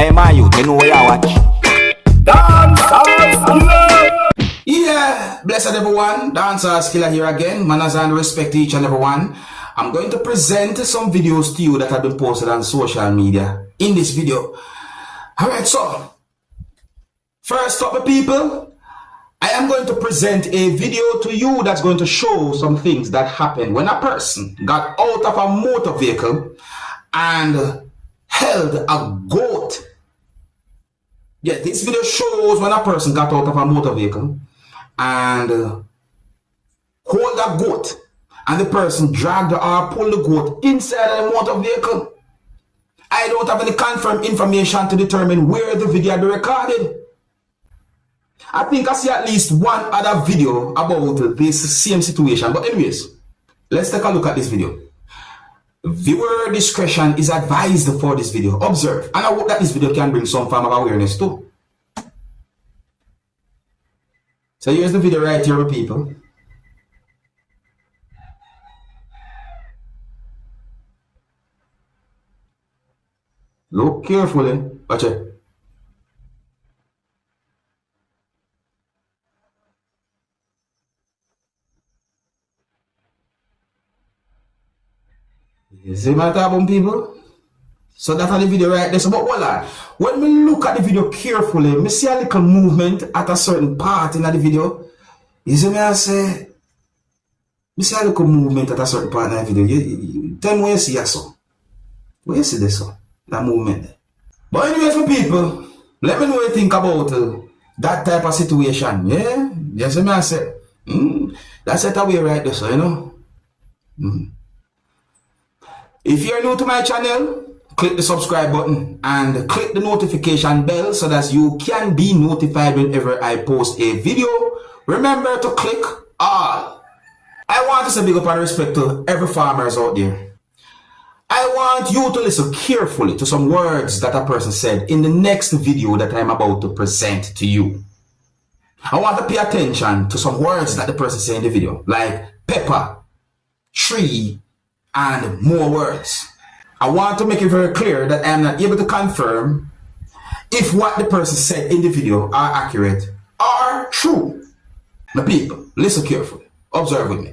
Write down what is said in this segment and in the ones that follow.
Hey man, you know where you watch? Dancehall skilla. Yeah, blessed everyone. Dancehall skilla here again. Manners and respect to each and everyone. I'm going to present some videos to you that have been posted on social media in this video. Alright, so first up, people, I am going to present a video to you that's going to show some things that happened when a person got out of a motor vehicle and held a goat. Yeah, this video shows when a person got out of a motor vehicle and hold a goat, and the person dragged or pulled the goat inside of the motor vehicle. I don't have any confirmed information to determine where the video had been recorded. I think I see at least one other video about this same situation. But anyways, let's take a look at this video. Viewer discretion is advised for this video. Observe. And I hope that this video can bring some form of awareness too. So here's the video right here, people. Look carefully. Watch it. You see my talking, people? So that's the video right there. So, but hold on. When we look at the video carefully, we see a little movement at a certain part in the video. You see me I say? We see a little movement at a certain part in the video. You tell me where you see that so. Where you see this so? That movement there. But anyways, for people, let me know what you think about that type of situation. Yeah? You see me I say? That's it away right there, so you know. If you're new to my channel, click the subscribe button and click the notification bell so that you can be notified whenever I post a video. Remember to click all. I want to say big up and respect to every farmers out there. I want you to listen carefully to some words that a person said in the next video that I'm about to present to you. I want to pay attention to some words that the person said in the video, like pepper, tree, and more words. I want to make it very clear that I am not able to confirm if what the person said in the video are accurate or true. My people, listen carefully. Observe with me.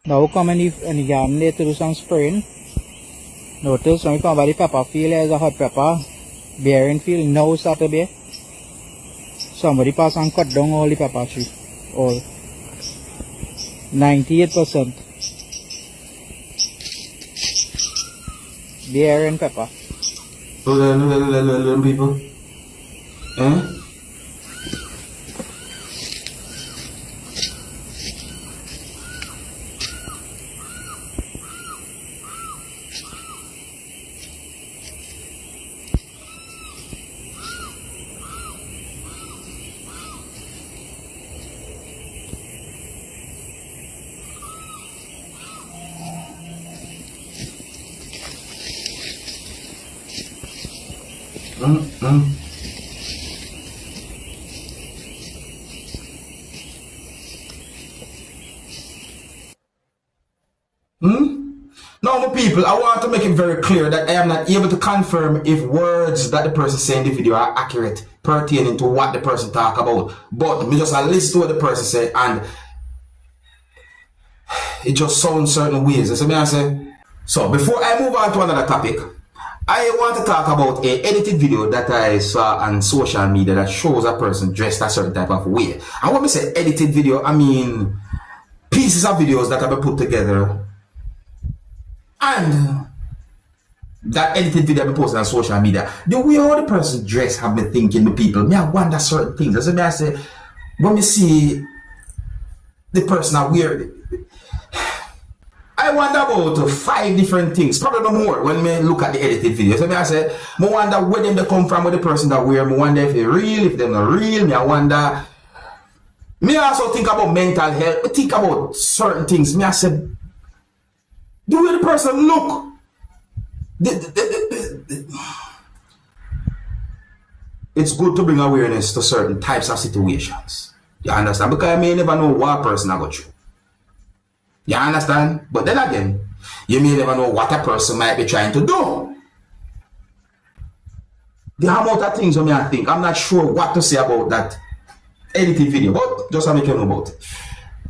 Now come and again later do some spraying. Notice when we come by the pepper field as a hot pepper, bearing field now start to be. Somebody pass and cut down all the pepper tree. All 98%. Beer and pepper. Little people. Eh? Now, my people, I want to make it very clear that I am not able to confirm if words that the person said in the video are accurate pertaining to what the person talk about. But me just listen to what the person said and it just sounds certain ways. You see me I say? So before I move on to another topic, I want to talk about a edited video that I saw on social media that shows a person dressed a certain type of way. And when I say edited video, I mean pieces of videos that have been put together. And that edited video have been posted on social media. The way how the person dressed have been thinking the people. Me I wonder certain things. That's why I say when me see the person are weird. I wonder about 5 different things, probably no more when me look at the edited videos. So I say, I wonder where them they come from with the person that wear. I wonder if they're real, if they're not real. Me I wonder. Me also think about mental health. I think about certain things. Me I say, the way the person look. It's good to bring awareness to certain types of situations. You understand? Because I may never know what person I got through. You understand? But then again, you may never know what a person might be trying to do. the amount of things I think. I'm not sure what to say about that editing video, but just to make you know about it.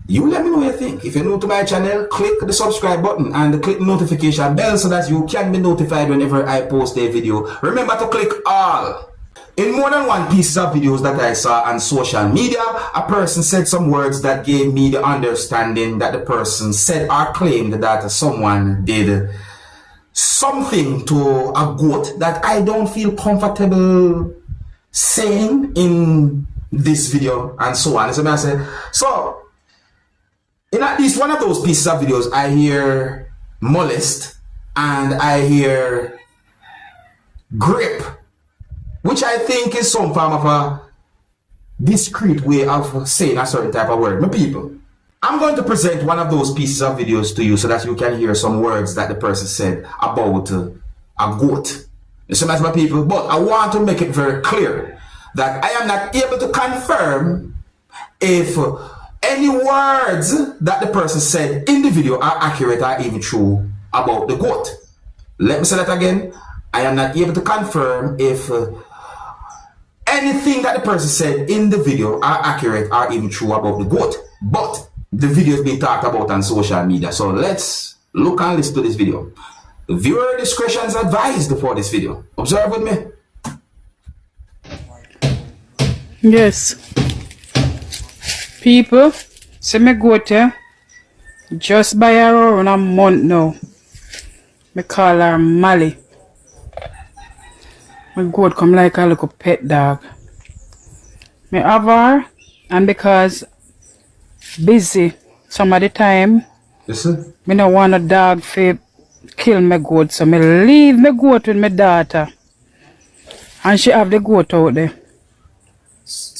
You let me know what you think. If you're new to my channel, click the subscribe button and click the notification bell so that you can be notified whenever I post a video. Remember to click all. In more than one piece of videos that I saw on social media, a person said some words that gave me the understanding that the person said or claimed that someone did something to a goat that I don't feel comfortable saying in this video and so on. So I said, so in at least one of those pieces of videos, I hear molest and I hear grip, which I think is some form of a discreet way of saying a certain type of word. My people, I'm going to present one of those pieces of videos to you so that you can hear some words that the person said about a goat. You see, my people, but I want to make it very clear that I am not able to confirm if any words that the person said in the video are accurate or even true about the goat. Let me say that again. I am not able to confirm if anything that the person said in the video are accurate or even true about the goat. But the video is being talked about on social media. So let's look and listen to this video. Viewer discretion is advised for this video. Observe with me. Yes. People, see me goat here. Just by around a month now. Me call her Molly. My goat come like a little pet dog. Me have her, and because busy some of the time, Listen. me no want a dog to kill my goat, so me leave my goat with my daughter. And she have the goat out there.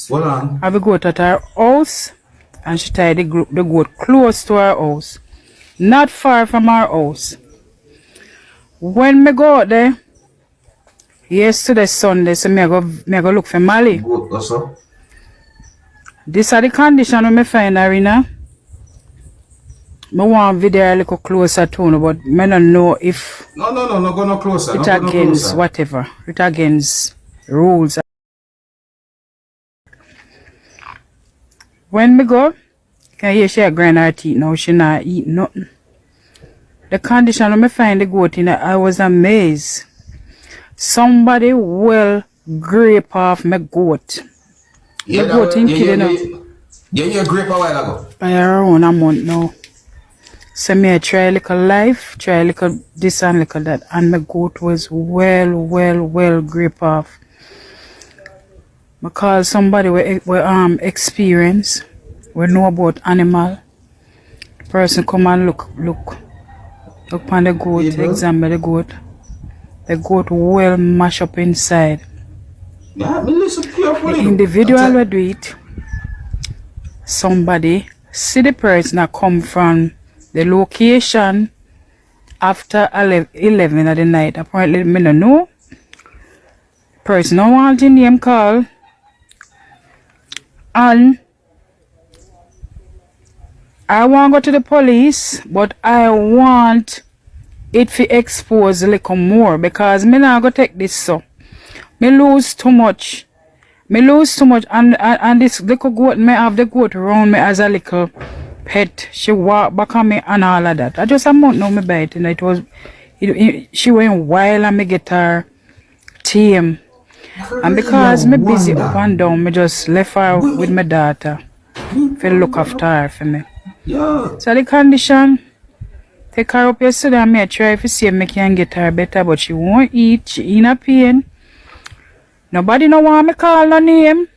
Hold on. Have a goat at her house, and she tied the goat close to her house, not far from her house. When me go out there, yesterday Sunday, so me go look for Molly. Goat also. This are the condition when me find her in. Me want video a little closer to her, but me don't know if No, go no closer. it No, go no against closer. whatever, it against rules. When me go, can hear she grind her teeth now, she not eat nothing. The condition when me find the goat in, I was amazed. Somebody will grape off my goat. Yeah, The goat in killing her. you grape a while ago. By around a month now. So me I try a little life, try a little this and little that, and my goat was well grape off. I call somebody we experience, we know about animal. The person come and look on the goat, People. examine the goat. The goat well mash up inside. Yeah, me listen carefully. The individual will do it. Somebody see the person that come from the location after 11 at the night. Apparently, me no know. Person no want the name call. And I want to go to the police, but I want it to expose a little more because me not go take this so. Me lose too much. And this little goat, me have the goat around me as a little pet. She walk back on me and all of that. I just a month now me buy it, and she went wild and me get her tame. And because me busy up and down, me just left her with my daughter to look after her for me. Yeah. So the condition, take her up yesterday and me try to see if me can get her better, but she won't eat, she in a pain. Nobody no want me call her name.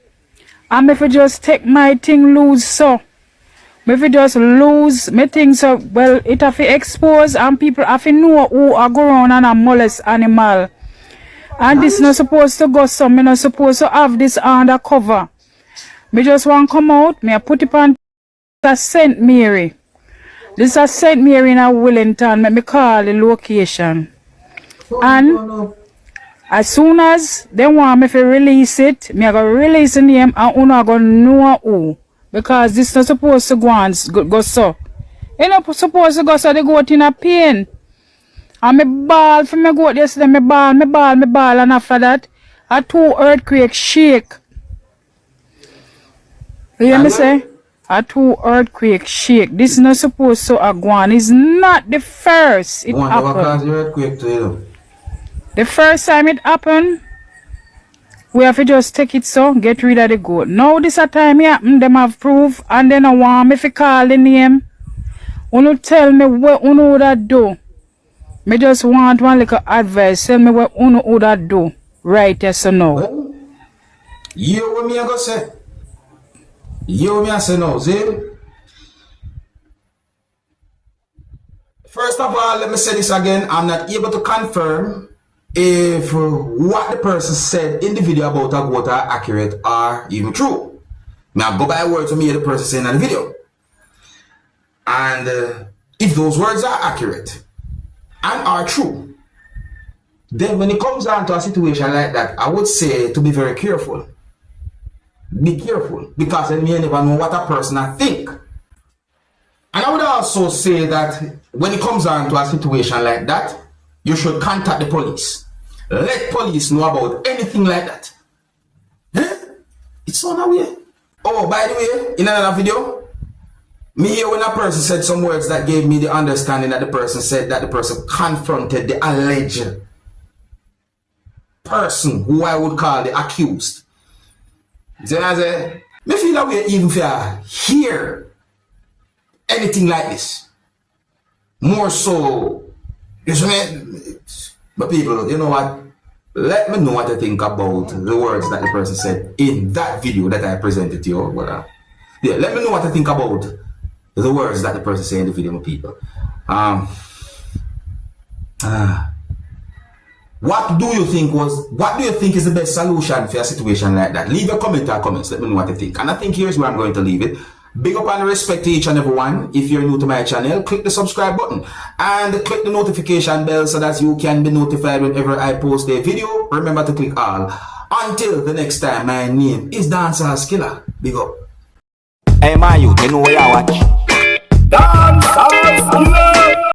And if I just take my thing loose so. If I just lose my thing so, well, it have to expose and people have to know who are go around and a molest animal. And this not supposed to go so. Me not supposed to have this under cover. Me just want to come out. Me I put it on St. Mary. This is St. Mary in a Wellington. Me call the location. And as soon as they want me to release it, me I go release the name and una go know who. Because this not supposed to go on go so. You not supposed to go so they go out in a pain. And me ball for me goat yesterday, me ball, and after that, A 2 earthquake shake. You hear me say? A 2 earthquake shake. This is not supposed to go on. It's not the first it happened. Earthquake to you. The first time it happened, we have to just take it so, get rid of the goat. Now this a time it happen, them have proof, and then I want me to call the name. Uno tell me what uno would do. Me just want one little advice. Tell me what uno would do. Right, yes or no? Well, you what me I go say? You me I say no, see? First of all, let me say this again. I'm not able to confirm if what the person said in the video about a goat are accurate or even true. Now go by words to me the person saying in the video. And if those words are accurate and are true, then when it comes down to a situation like that, I would say to be very careful. Be careful, because then you never know what a person I think. And I would also say that when it comes down to a situation like that, you should contact the police. Let police know about anything like that. Huh? It's on our way. Oh, by the way, in another video, me hear when a person said some words that gave me the understanding that the person said that the person confronted the alleged person who I would call the accused. So I say, me feel that way even if I hear anything like this. More so, but people, you know what? Let me know what you think about the words that the person said in that video that I presented to you. But, yeah, let me know what you think about the words that the person said in the video, people. What do you think is the best solution for a situation like that? Leave a comment or comments. Let me know what you think. And I think here's where I'm going to leave it. Big up and respect to each and every one. If you're new to my channel, click the subscribe button and click the notification bell so that you can be notified whenever I post a video. Remember to click all. Until the next time, my name is Dancehall Skilla. Big up. Hey, my youth, you know where I watch? Dancehall Skilla.